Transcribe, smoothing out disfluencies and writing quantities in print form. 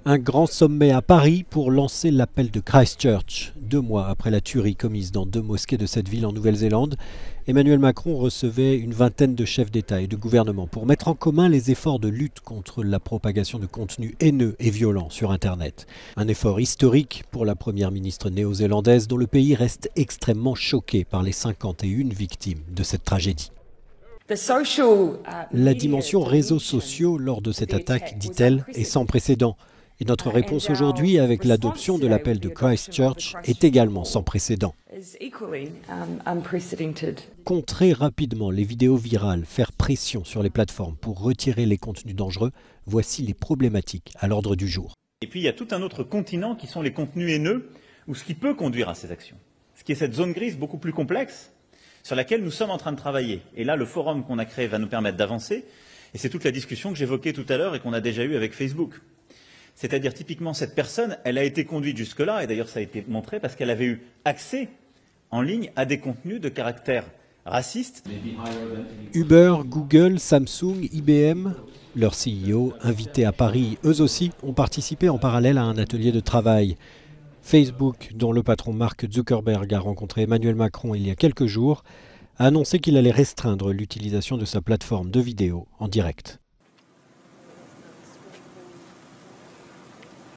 Un grand sommet à Paris pour lancer l'appel de Christchurch. 2 mois après la tuerie commise dans 2 mosquées de cette ville en Nouvelle-Zélande, Emmanuel Macron recevait une vingtaine de chefs d'État et de gouvernement pour mettre en commun les efforts de lutte contre la propagation de contenus haineux et violents sur Internet. Un effort historique pour la première ministre néo-zélandaise dont le pays reste extrêmement choqué par les 51 victimes de cette tragédie. La dimension réseaux sociaux lors de cette attaque, dit-elle, est sans précédent. Et notre réponse aujourd'hui, avec l'adoption de l'appel de Christchurch, est également sans précédent. Contrer rapidement les vidéos virales, faire pression sur les plateformes pour retirer les contenus dangereux, voici les problématiques à l'ordre du jour. Et puis il y a tout un autre continent qui sont les contenus haineux, ou ce qui peut conduire à ces actions. Ce qui est cette zone grise beaucoup plus complexe, sur laquelle nous sommes en train de travailler. Et là, le forum qu'on a créé va nous permettre d'avancer, et c'est toute la discussion que j'évoquais tout à l'heure et qu'on a déjà eue avec Facebook. C'est-à-dire, typiquement, cette personne, elle a été conduite jusque-là, et d'ailleurs ça a été montré parce qu'elle avait eu accès en ligne à des contenus de caractère raciste. Uber, Google, Samsung, IBM, leurs CEO, invités à Paris, eux aussi, ont participé en parallèle à un atelier de travail. Facebook, dont le patron Mark Zuckerberg a rencontré Emmanuel Macron il y a quelques jours, a annoncé qu'il allait restreindre l'utilisation de sa plateforme de vidéo en direct.